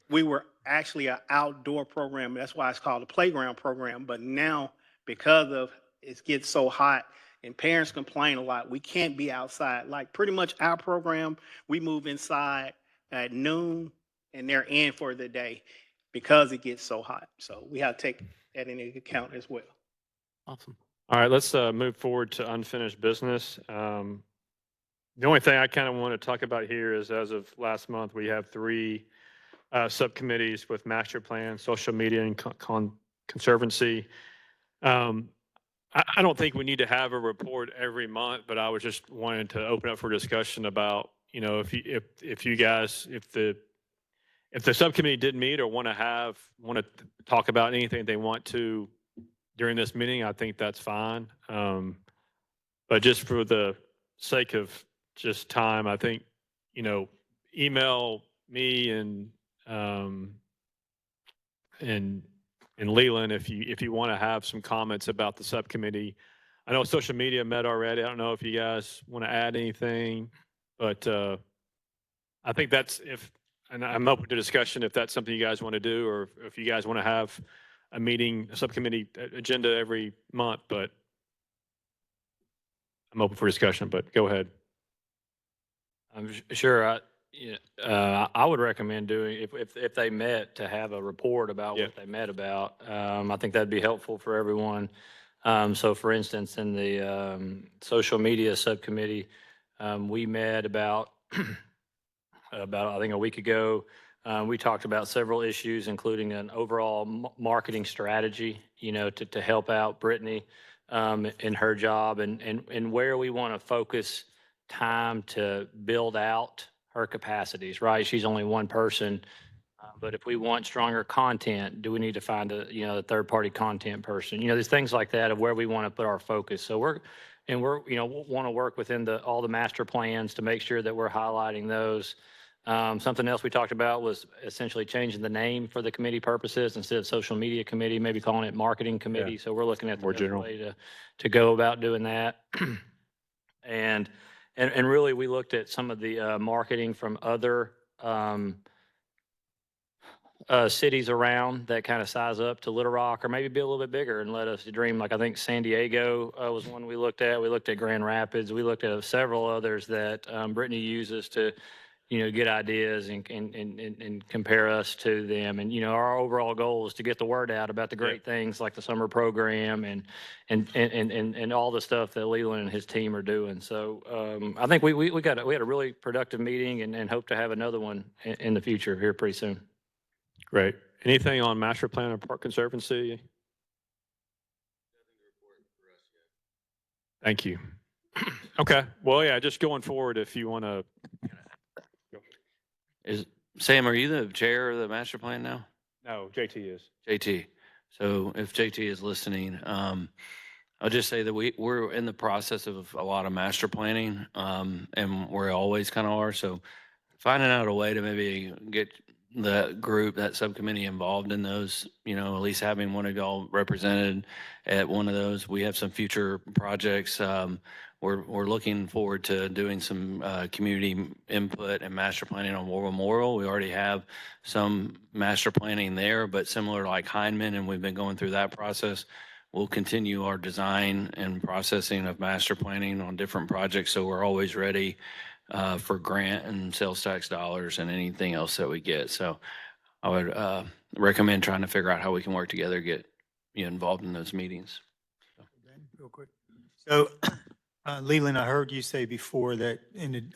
we were actually an outdoor program. That's why it's called a playground program. But now, because of it gets so hot and parents complain a lot, we can't be outside. Like pretty much our program, we move inside at noon and they're in for the day because it gets so hot. So we have to take that into account as well. Awesome. All right, let's move forward to unfinished business. The only thing I kind of want to talk about here is as of last month, we have 3 subcommittees with master plan, social media, and conservancy. I don't think we need to have a report every month, but I was just wanting to open up for discussion about, if you guys, if the subcommittee did meet or want to talk about anything they want to during this meeting, I think that's fine. But just for the sake of just time, I think, email me and Leland if you want to have some comments about the subcommittee. I know social media met already. I don't know if you guys want to add anything, but I think and I'm open to discussion if that's something you guys want to do, or if you guys want to have a subcommittee agenda every month, but I'm open for discussion, but go ahead. I'm sure. I would recommend doing, if they met, to have a report about what they met about. I think that'd be helpful for everyone. So for instance, in the social media subcommittee, we met about I think a week ago. We talked about several issues, including an overall marketing strategy, to help out Brittany in her job and where we want to focus time to build out her capacities, right? She's only one person, but if we want stronger content, do we need to find a third-party content person? There's things like that of where we want to put our focus. So we'll want to work within all the master plans to make sure that we're highlighting those. Something else we talked about was essentially changing the name for the committee purposes. Instead of social media committee, maybe calling it marketing committee. Yeah. So we're looking at the More best general. way to go about doing that. And really, we looked at some of the marketing from other cities around that kind of size up to Little Rock, or maybe be a little bit bigger and let us dream. Like I think San Diego was one we looked at. We looked at Grand Rapids. We looked at several others that Brittany uses to, get ideas and compare us to them. And, our overall goal is to get the word out about the great things like the summer program and all the stuff that Leland and his team are doing. So I think we had a really productive meeting and hope to have another one in the future here pretty soon. Great. Anything on master plan or park conservancy? Thank you. Okay. Well, yeah, just going forward, if you want to. Sam, are you the chair of the master plan now? No, JT is. JT. So if JT is listening, I'll just say that we're in the process of a lot of master planning, and we're always kind of are. So finding out a way to maybe get that subcommittee involved in those, at least having one of y'all represented at one of those. We have some future projects. We're looking forward to doing some community input and master planning on War Memorial. We already have some master planning there, but similar like Heinemann, and we've been going through that process. We'll continue our design and processing of master planning on different projects, so we're always ready for grant and sales tax dollars and anything else that we get. So I would recommend trying to figure out how we can work together, get involved in those meetings. Real quick. So Leland, I heard you say before that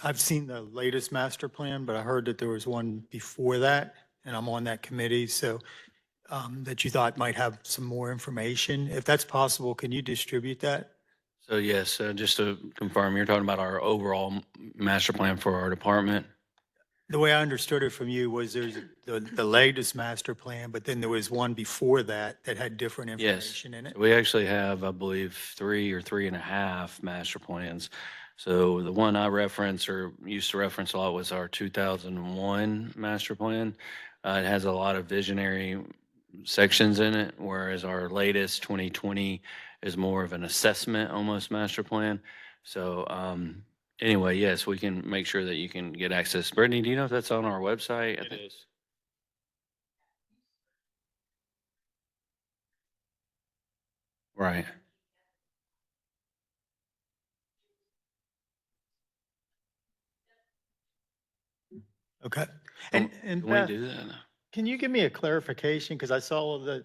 I've seen the latest master plan, but I heard that there was one before that. and I'm on that committee, so that you thought might have some more information. If that's possible, can you distribute that? So yes, just to confirm, you're talking about our overall master plan for our department? The way I understood it from you was there's the latest master plan, but then there was one before that that had different Yes. information in it. We actually have, I believe, 3 or 3.5 master plans. So the one I reference or used to reference a lot was our 2001 master plan. It has a lot of visionary sections in it, whereas our latest 2020 is more of an assessment almost master plan. So anyway, yes, we can make sure that you can get access. Brittany, do you know if that's on our website? It is. Right. Okay. Can And we Beth, do that? can you give me a clarification? Because I saw the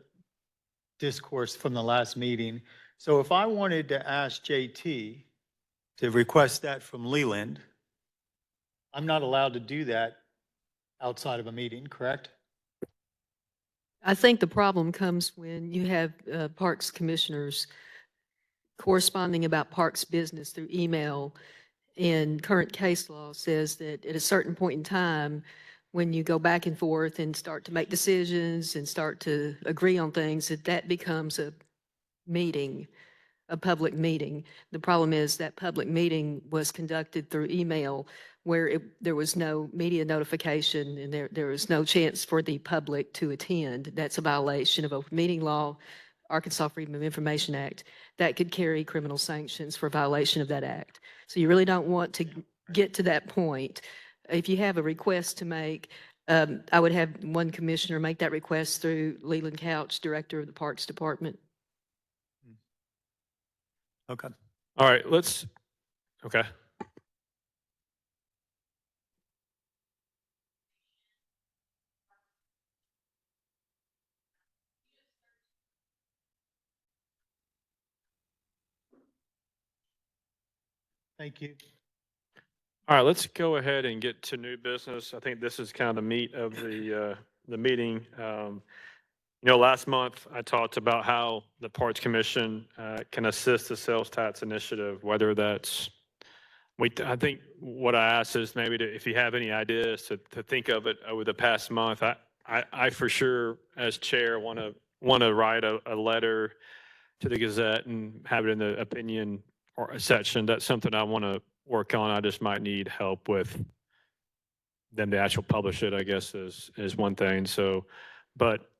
discourse from the last meeting. So if I wanted to ask JT to request that from Leland, I'm not allowed to do that outside of a meeting, correct? I think the problem comes when you have parks commissioners corresponding about parks business through email. And current case law says that at a certain point in time, when you go back and forth and start to make decisions and start to agree on things, that becomes a meeting, a public meeting. The problem is that public meeting was conducted through email where there was no media notification and there was no chance for the public to attend. That's a violation of open meeting law, Arkansas Freedom of Information Act. That could carry criminal sanctions for violation of that act. So you really don't want to get to that point. If you have a request to make, I would have one commissioner make that request through Leland Couch, Director of the Parks Department. Okay. All right, okay. Thank you. All right, let's go ahead and get to new business. I think this is kind of the meat of the meeting. Last month I talked about how the Parks Commission can assist the sales tax initiative, whether that's, I think what I asked is maybe if you have any ideas to think of it over the past month. I for sure, as chair, want to write a letter to the Gazette and have it in the opinion or a section. That's something I want to work on. I just might need help with them to actually publish it, I guess, is one thing. So, but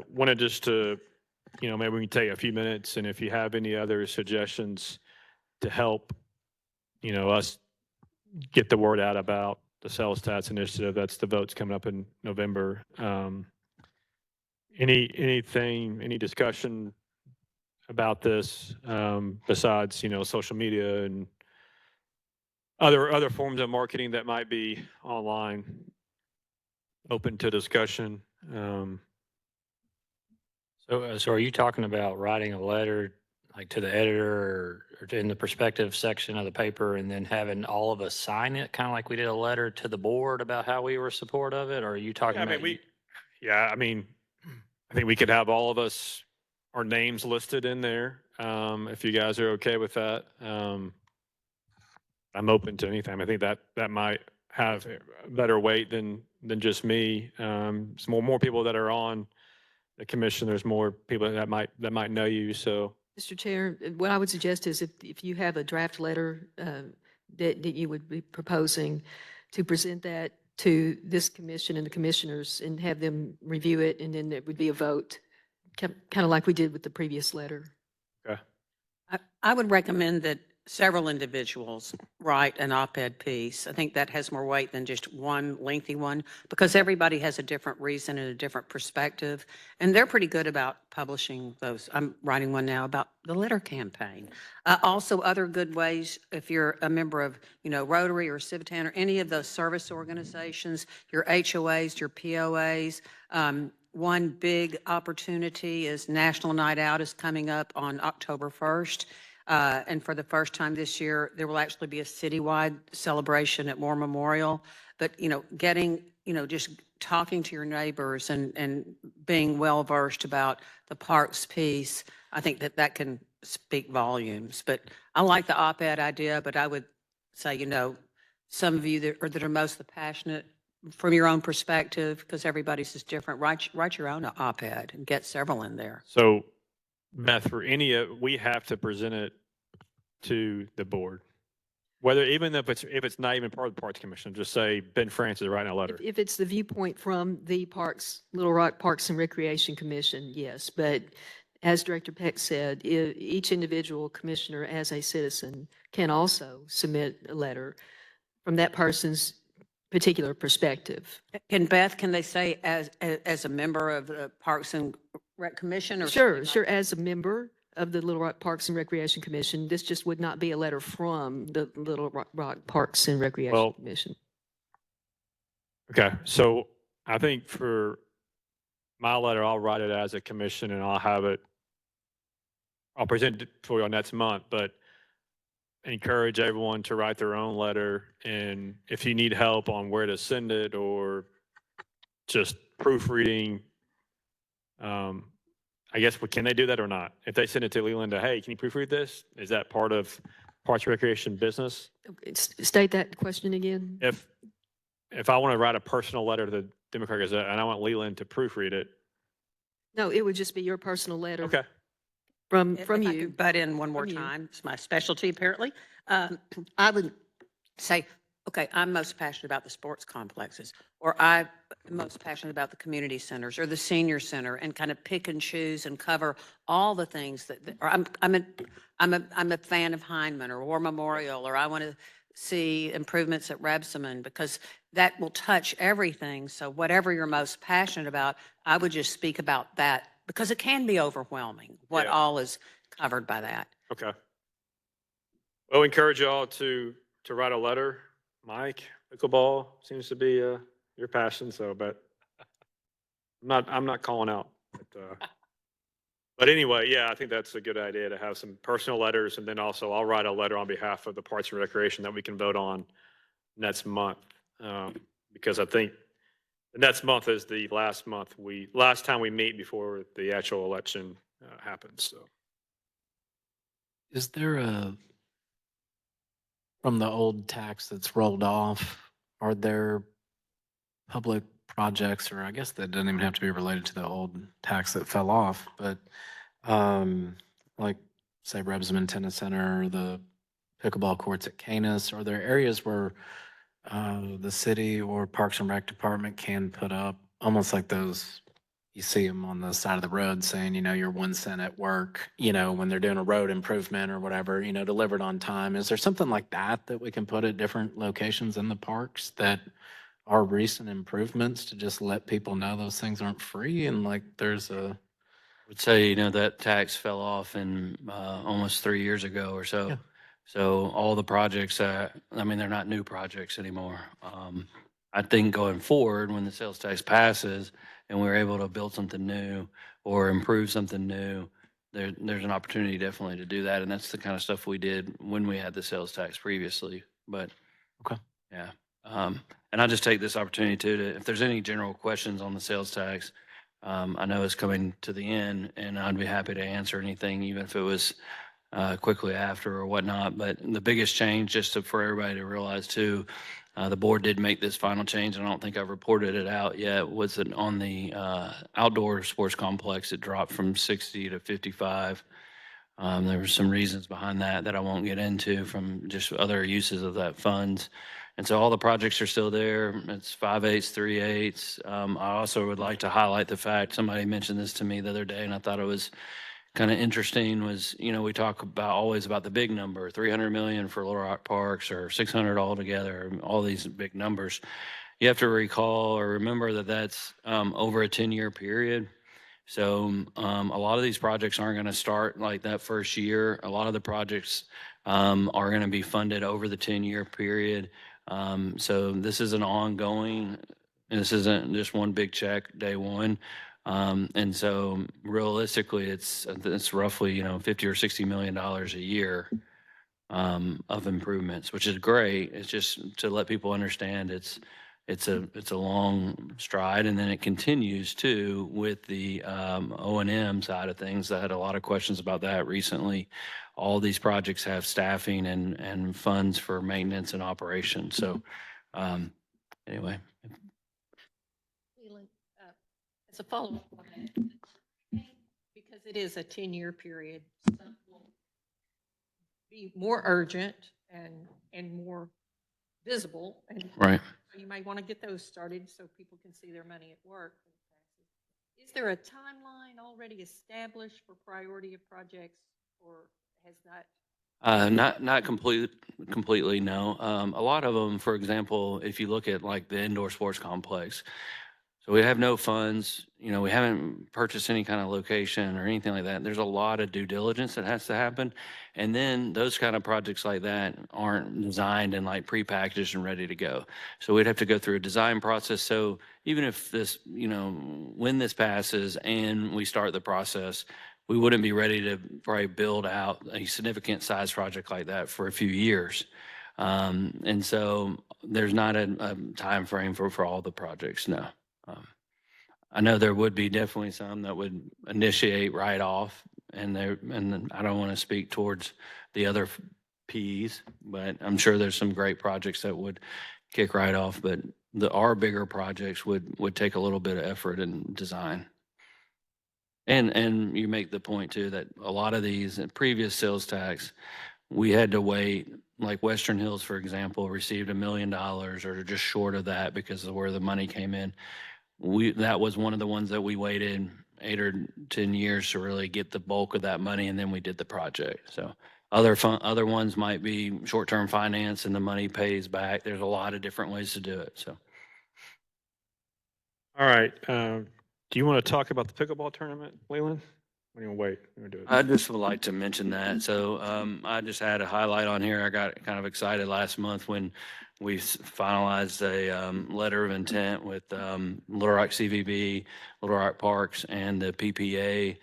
wanted just to, maybe we can take a few minutes, and if you have any other suggestions to help, us get the word out about the sales tax initiative. That's the votes coming up in November. Any discussion about this besides, social media and other forms of marketing that might be online, open to discussion. So are you talking about writing a letter like to the editor or in the perspective section of the paper and then having all of us sign it, kind of like we did a letter to the board about how we were support of it? Or are you talking about? I think we could have all of us, our names listed in there, if you guys are okay with that. I'm open to anything. I think that might have a better weight than just me. It's more people that are on the commission. There's more people that might know you. So, Mr. Chair, what I would suggest is if you have a draft letter that you would be proposing to present that to this commission and the commissioners and have them review it, and then there would be a vote, kind of like we did with the previous letter. okay. I would recommend that several individuals write an op-ed piece. I think that has more weight than just one lengthy one, because everybody has a different reason and a different perspective, and they're pretty good about publishing those. I'm writing one now about the litter campaign. Also, other good ways, if you're a member of, Rotary or Civitan or any of those service organizations, your HOAs, your POAs. One big opportunity is National Night Out is coming up on October 1st. And for the first time this year, there will actually be a citywide celebration at War Memorial. But, getting, just talking to your neighbors and being well-versed about the parks piece, I think that that can speak volumes. But I like the op-ed idea, but I would say, some of you that are most passionate from your own perspective, because everybody's is different, write your own op-ed and get several in there. So Beth, for we have to present it to the board. Whether, even if it's not even part of the Parks Commission, just say Ben France is writing a letter. If it's the viewpoint from the Little Rock Parks and Recreation Commission, yes. But as Director Peck said, each individual commissioner as a citizen can also submit a letter from that person's particular perspective. Can they say as a member of the Parks and Rec Commission? Or Sure. As a member of the Little Rock Parks and Recreation Commission, this just would not be a letter from the Little Rock Parks and Recreation Commission. Okay, so I think for my letter, I'll write it as a commission and I'll present it for you next month, but encourage everyone to write their own letter. And if you need help on where to send it or just proofreading, I guess, can they do that or not? If they send it to Leland, hey, can you proofread this? Is that part of Parks and Recreation business? State that question again. If I want to write a personal letter to the Democratic Gazette and I want Leland to proofread it. No, it would just be your personal letter. Okay. From If I you. could butt in one more From you. time, it's my specialty apparently. I would say, okay, I'm most passionate about the sports complexes, or I'm most passionate about the community centers or the senior center, and kind of pick and choose and cover all the things or I'm a fan of Heinemann or War Memorial, or I want to see improvements at Rebsamen, because that will touch everything. So whatever you're most passionate about, I would just speak about that, because it can be overwhelming what all is covered by that. Okay. Well, encourage you all to write a letter. Mike, pickleball seems to be your passion, but I'm not calling out. But anyway, yeah, I think that's a good idea to have some personal letters, and then also I'll write a letter on behalf of the Parks and Recreation that we can vote on next month, because I think the next month is the last time we meet before the actual election happens. So, Is there from the old tax that's rolled off, are there public projects, or I guess that doesn't even have to be related to the old tax that fell off, but like say Rebsamen Tennis Center or the pickleball courts at Canis, are there areas where the city or Parks and Rec Department can put up almost like those, you see them on the side of the road saying, you're 1 cent at work, when they're doing a road improvement or whatever, delivered on time. Is there something like that we can put at different locations in the parks that are recent improvements to just let people know those things aren't free? And like there's I would say, that tax fell off in almost 3 years ago or so. Yeah. So all the projects, they're not new projects anymore. I think going forward, when the sales tax passes and we're able to build something new or improve something new, there's an opportunity definitely to do that. And that's the kind of stuff we did when we had the sales tax previously. But okay. Yeah. And I'll just take this opportunity too, if there's any general questions on the sales tax, I know it's coming to the end, and I'd be happy to answer anything, even if it was quickly after or whatnot. But the biggest change, for everybody to realize too, the board did make this final change, and I don't think I've reported it out yet, was that on the outdoor sports complex, it dropped from 60 to 55. There were some reasons behind that I won't get into from just other uses of that funds. And so all the projects are still there. It's 5/8, 3/8. I also would like to highlight the fact, somebody mentioned this to me the other day, and I thought it was kind of interesting, was, we talk always about the big number, 300 million for Little Rock Parks or 600 altogether, all these big numbers. You have to recall or remember that that's over a 10-year period. So a lot of these projects aren't going to start like that first year. A lot of the projects are going to be funded over the 10-year period. So this is an ongoing, and this isn't just one big check day one. And so realistically, it's roughly, $50 or $60 million a year of improvements, which is great. It's just to let people understand it's it's a long stride. And then it continues too with the O&M side of things. I had a lot of questions about that recently. All these projects have staffing and funds for maintenance and operation. So anyway. Leland, as a follow-up on that, because it is a 10-year period, some will be more urgent and more visible. And Right. so you might want to get those started so people can see their money at work. Is there a timeline already established for priority of projects, or has that? Not completely, no. A lot of them, for example, if you look at like the indoor sports complex, so we have no funds, you know, we haven't purchased any kind of location or anything like that. There's a lot of due diligence that has to happen. And then those kind of projects like that aren't designed and like prepackaged and ready to go. So we'd have to go through a design process. So even if this, you know, when this passes and we start the process, we wouldn't be ready to probably build out a significant size project like that for a few years. And so there's not a time frame for all the projects, no. I know there would be definitely some that would initiate right off, and I don't want to speak towards the other Ps, but I'm sure there's some great projects that would kick right off, but our bigger projects would take a little bit of effort and design. And you make the point too that a lot of these previous sales tax, we had to wait. Like Western Hills, for example, received $1 million or just short of that because of where the money came in. That was one of the ones that we waited 8 or 10 years to really get the bulk of that money, and then we did the project. So other ones might be short-term finance and the money pays back. There's a lot of different ways to do it. So. All right. Do you want to talk about the pickleball tournament, Leland? Or you want to wait? You want to do it? I just would like to mention that. So I just had a highlight on here. I got kind of excited last month when we finalized a letter of intent with Little Rock CVB, Little Rock Parks, and the PPA.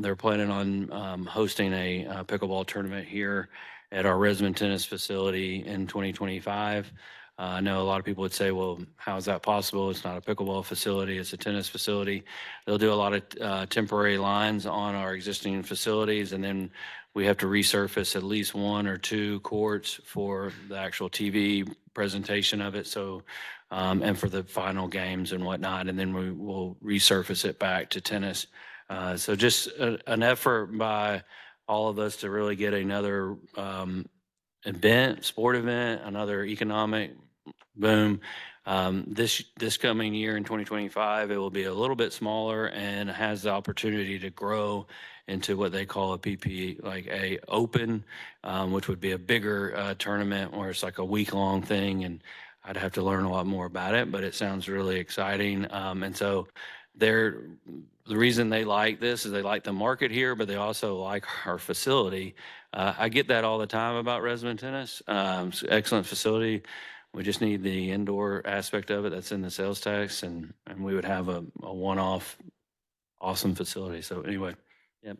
They're planning on hosting a pickleball tournament here at our Resmond Tennis facility in 2025. I know a lot of people would say, well, how is that possible? It's not a pickleball facility, it's a tennis facility. They'll do a lot of temporary lines on our existing facilities, and then we have to resurface at least 1 or 2 courts for the actual TV presentation of it. So, and for the final games and whatnot, and then we will resurface it back to tennis. So just an effort by all of us to really get another sport event, another economic boom. This coming year in 2025, it will be a little bit smaller and has the opportunity to grow into what they call a PP, like a open, which would be a bigger tournament where it's like a week-long thing. And I'd have to learn a lot more about it, but it sounds really exciting. And so the reason they like this is they like the market here, but they also like our facility. I get that all the time about Resmond Tennis. It's an excellent facility. We just need the indoor aspect of it that's in the sales tax, and we would have a one-off awesome facility. So anyway, yep.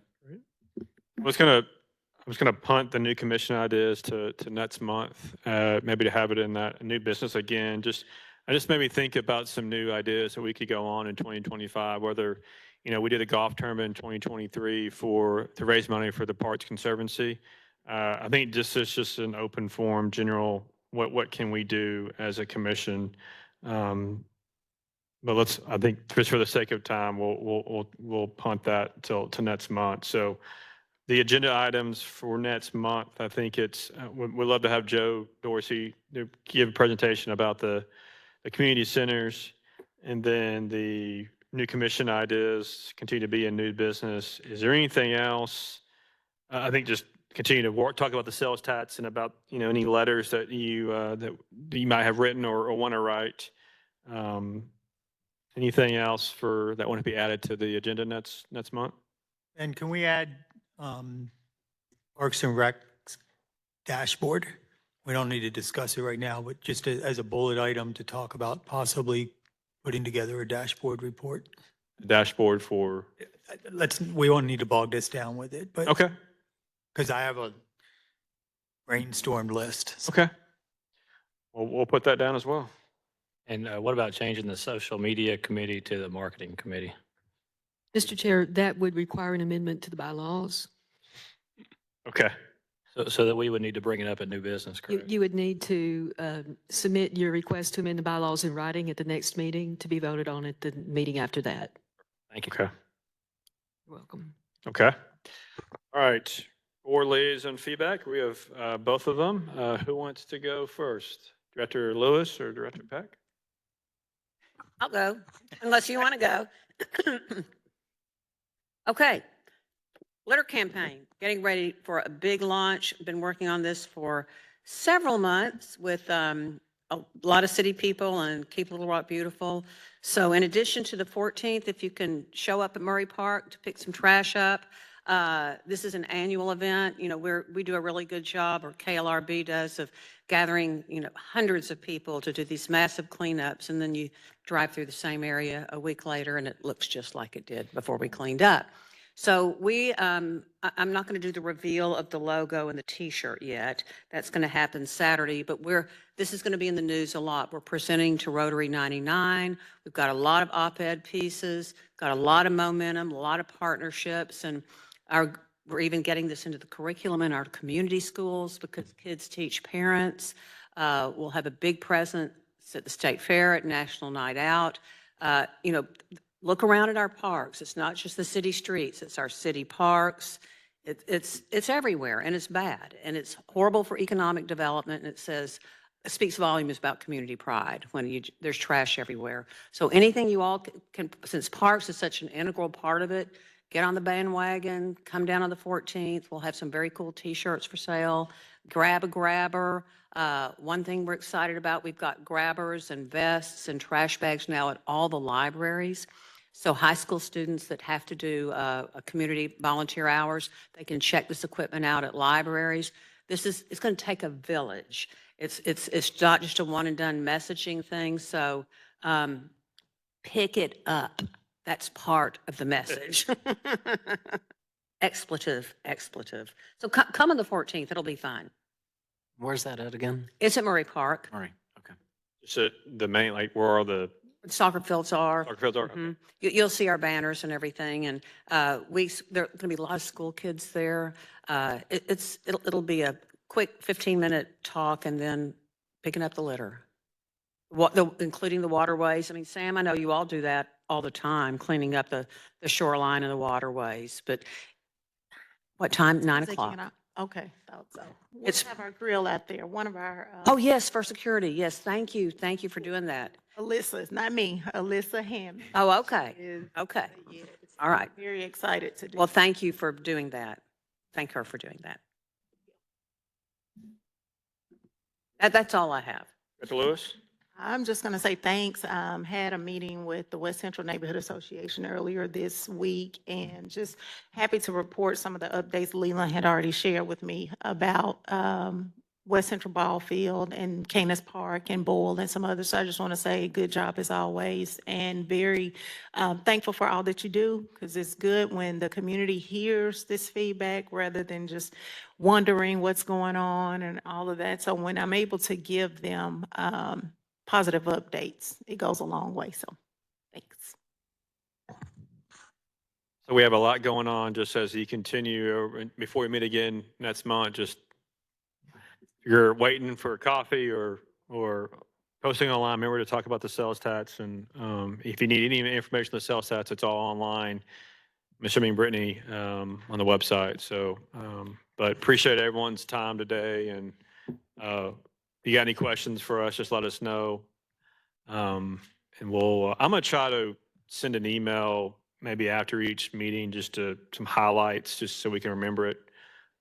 I was gonna punt the new commission ideas to next month, maybe to have it in that new business again. I just made me think about some new ideas that we could go on in 2025, whether, you know, we did a golf tournament in 2023 to raise money for the Parks Conservancy. I think this is just an open forum, general, what can we do as a commission? But I think just for the sake of time, we'll punt that to next month. So the agenda items for next month, I think we'd love to have Joe Dorsey give a presentation about the community centers, and then the new commission ideas continue to be in new business. Is there anything else? I think just continue to talk about the sales tax and about, you know, any letters that you might have written or want to write. Anything else that want to be added to the agenda next month? And can we add Parks and Rec dashboard? We don't need to discuss it right now, but just as a bullet item to talk about possibly putting together a dashboard report. Dashboard for? We won't need to bog this down with it, but. Okay. Because I have a brainstormed list. Okay. Well, we'll put that down as well. And what about changing the social media committee to the marketing committee? Mr. Chair, that would require an amendment to the bylaws. Okay. So that we would need to bring it up at new business, You, correct? you would need to submit your request to amend the bylaws in writing at the next meeting to be voted on at the meeting after that. Thank you. Okay. You're welcome. Okay. All right. Board liaison feedback. We have both of them. Who wants to go first? Director Lewis or Director Peck? I'll go, unless you want to go. Okay. Litter campaign, getting ready for a big launch. Been working on this for several months with a lot of city people and Keep Little Rock Beautiful. So in addition to the 14th, if you can show up at Murray Park to pick some trash up, this is an annual event. You know, we do a really good job, or KLRB does, of gathering, you know, hundreds of people to do these massive cleanups. And then you drive through the same area a week later and it looks just like it did before we cleaned up. So I'm not going to do the reveal of the logo and the T-shirt yet. That's going to happen Saturday, but this is going to be in the news a lot. We're presenting to Rotary 99. We've got a lot of op-ed pieces, got a lot of momentum, a lot of partnerships, and we're even getting this into the curriculum in our community schools because kids teach parents. We'll have a big presence at the State Fair, at National Night Out. You know, look around at our parks. It's not just the city streets, it's our city parks. It's everywhere, and it's bad, and it's horrible for economic development, and it speaks volumes about community pride when there's trash everywhere. So anything you all can, since parks is such an integral part of it, get on the bandwagon, come down on the 14th. We'll have some very cool T-shirts for sale. Grab a grabber. One thing we're excited about, we've got grabbers and vests and trash bags now at all the libraries. So high school students that have to do a community volunteer hours, they can check this equipment out at libraries. It's going to take a village. It's not just a one and done messaging thing. So pick it up. That's part of the message. Expletive. So come on the 14th. It'll be fun. Where's that at again? It's at Murray Park. All right, okay. So the main, like, where are the Soccer fields are. soccer fields are? Mhm. You'll see our banners and everything, and there are going to be a lot of school kids there. It'll be a quick 15-minute talk, and then picking up the litter, including the waterways. I mean, Sam, I know you all do that all the time, cleaning up the shoreline and the waterways. But what time? 9 o'clock. Okay, thought so. We'll It's- have our grill out there. One of our. Oh yes, for security. Yes, thank you for doing that. Alyssa, it's not me, Alyssa Hammond. Oh, okay, is- okay. Yes. All right. Very excited to do. Well, thank you for doing that. Thank her for doing that. That's all I have. Director Lewis? I'm just going to say thanks. Had a meeting with the West Central Neighborhood Association earlier this week, and just happy to report some of the updates Leland had already shared with me about West Central Ball Field and Canis Park and Boyle and some others. So I just want to say good job as always, and very thankful for all that you do, because it's good when the community hears this feedback rather than just wondering what's going on and all of that. So when I'm able to give them positive updates, it goes a long way. So thanks. So we have a lot going on, just as you continue, before we meet again next month, just you're waiting for a coffee or posting online, remember to talk about the sales tax. And if you need any information on the sales tax, it's all online. Mr. Brittany on the website. So, but appreciate everyone's time today. And if you got any questions for us, just let us know. And I'm going to try to send an email maybe after each meeting, just to some highlights, just so we can remember it.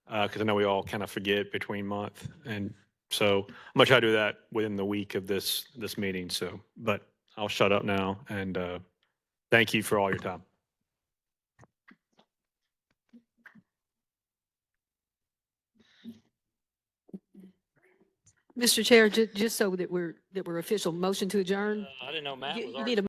Because I know we all kind of forget between month. And so I'm going to try to do that within the week of this meeting. So, but I'll shut up now, and thank you for all your time. Mr. Chair, just so that we're official, motion to adjourn. I didn't know Matt You was you already. need a